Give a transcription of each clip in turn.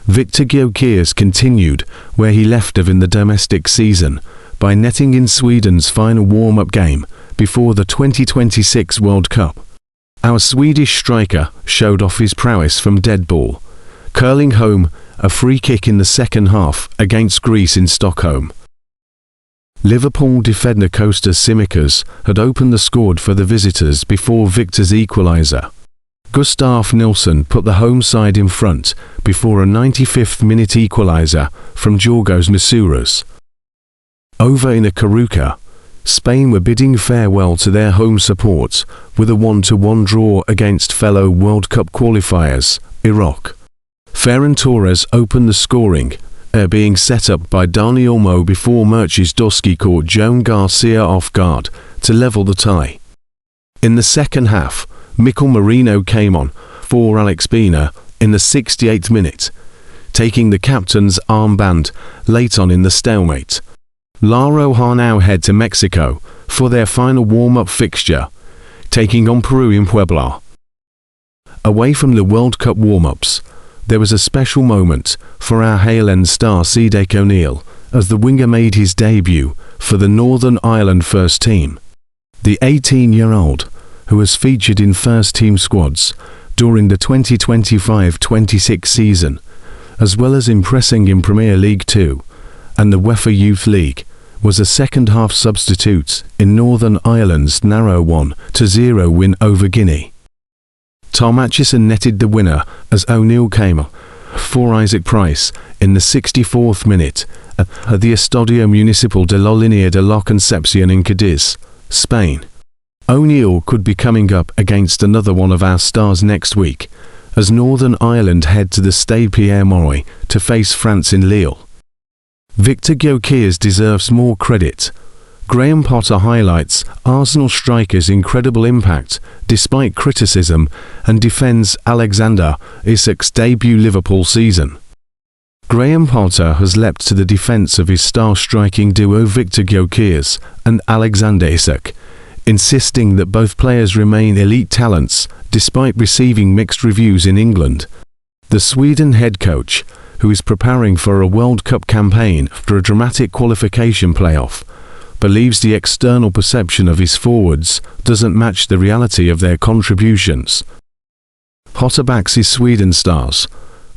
Victor Gyokeres continued where he left off in the domestic season by netting in Sweden's final warm-up game before the 2026 World Cup. Our Swedish striker showed off his prowess from dead ball, curling home a free kick in the second half against Greece in Stockholm. Liverpool defender Kostas Tsimikas had opened the score for the visitors before Victor's equaliser. Gustav Nilsson put the home side in front before a 95th minute equaliser from Giorgos Misouras. Over in Aruca, Spain were bidding farewell to their home support with a 1-1 draw against fellow World Cup qualifiers, Iraq. Ferran Torres opened the scoring, being set up by Dani Olmo before Merchis Doski caught Joan Garcia off guard to level the tie. In the second half, Mikel Merino came on for Alex Bina in the 68th minute, taking the captain's armband late on in the stalemate. La Roja now head to Mexico for their final warm-up fixture, taking on Peru in Puebla. Away from the World Cup warm-ups, there was a special moment for our Hale End star Cedric O'Neill as the winger made his debut for the Northern Ireland first team. The 18-year-old, who has featured in first-team squads during the 2025-26 season, as well as impressing in Premier League 2 and the UEFA Youth League, was a second-half substitute in Northern Ireland's narrow 1-0 win over Guinea. Tom Atchison netted the winner as O'Neill came for Isaac Price in the 64th minute at the Estadio Municipal de la Línea de la Concepción in Cádiz, Spain. O'Neill could be coming up against another one of our stars next week, as Northern Ireland head to the Stade Pierre-Mauroy to face France in Lille. Victor Gyokeres deserves more credit. Graham Potter highlights Arsenal striker's incredible impact despite criticism and defends Alexander Isak's debut Liverpool season. Graham Potter has leapt to the defence of his star striking duo Victor Gyokeres and Alexander Isak, insisting that both players remain elite talents despite receiving mixed reviews in England. The Sweden head coach, who is preparing for a World Cup campaign after a dramatic qualification playoff, believes the external perception of his forwards doesn't match the reality of their contributions. Potter backs his Sweden stars.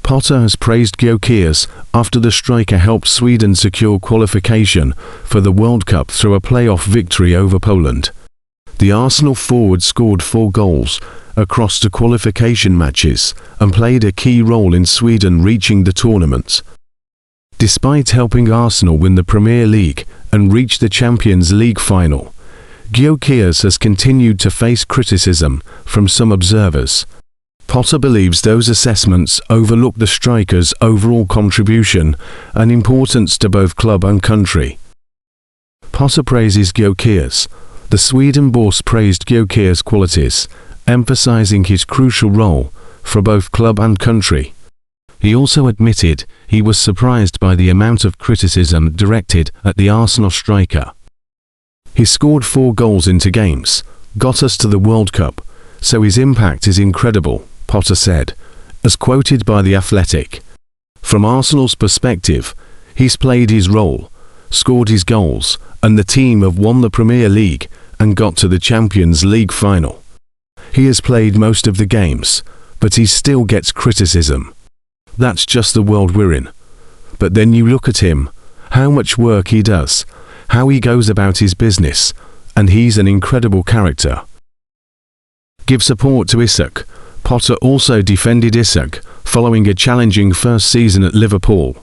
Potter has praised Gyokeres after the striker helped Sweden secure qualification for the World Cup through a playoff victory over Poland. The Arsenal forward scored 4 goals across the qualification matches and played a key role in Sweden reaching the tournament. Despite helping Arsenal win the Premier League and reach the Champions League final, Gyokeres has continued to face criticism from some observers. Potter believes those assessments overlook the striker's overall contribution and importance to both club and country. Potter praises Gyokeres. The Sweden boss praised Gyokeres' qualities, emphasizing his crucial role for both club and country. He also admitted he was surprised by the amount of criticism directed at the Arsenal striker. He scored 4 goals in 2 games, got us to the World Cup, so his impact is incredible, Potter said, as quoted by The Athletic. From Arsenal's perspective, he's played his role, scored his goals, and the team have won the Premier League and got to the Champions League final. He has played most of the games, but he still gets criticism. That's just the world we're in. But then you look at him, how much work he does, how he goes about his business, and he's an incredible character. Give support to Isak. Potter also defended Isak following a challenging first season at Liverpool.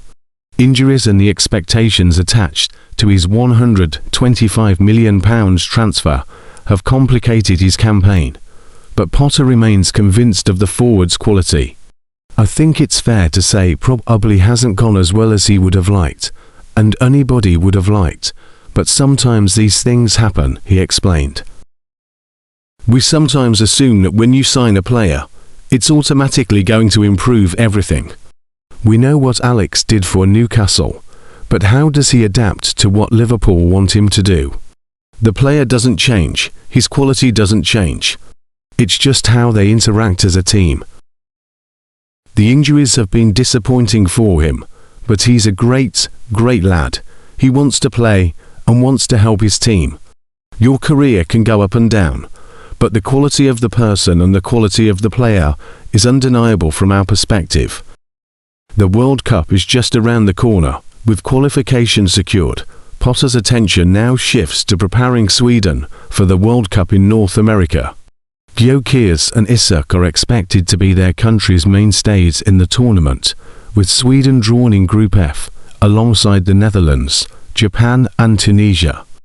Injuries and the expectations attached to his £125 million transfer have complicated his campaign, but Potter remains convinced of the forward's quality. I think it's fair to say probably hasn't gone as well as he would have liked, and anybody would have liked, but sometimes these things happen, he explained. We sometimes assume that when you sign a player, it's automatically going to improve everything. We know what Alex did for Newcastle, but how does he adapt to what Liverpool want him to do? The player doesn't change, his quality doesn't change. It's just how they interact as a team. The injuries have been disappointing for him, but he's a great lad. He wants to play and wants to help his team. Your career can go up and down, but the quality of the person and the quality of the player is undeniable from our perspective. The World Cup is just around the corner. With qualification secured, Potter's attention now shifts to preparing Sweden for the World Cup in North America. Gyokeres and Isak are expected to be their country's mainstays in the tournament, with Sweden drawn in Group F, alongside the Netherlands, Japan and Tunisia.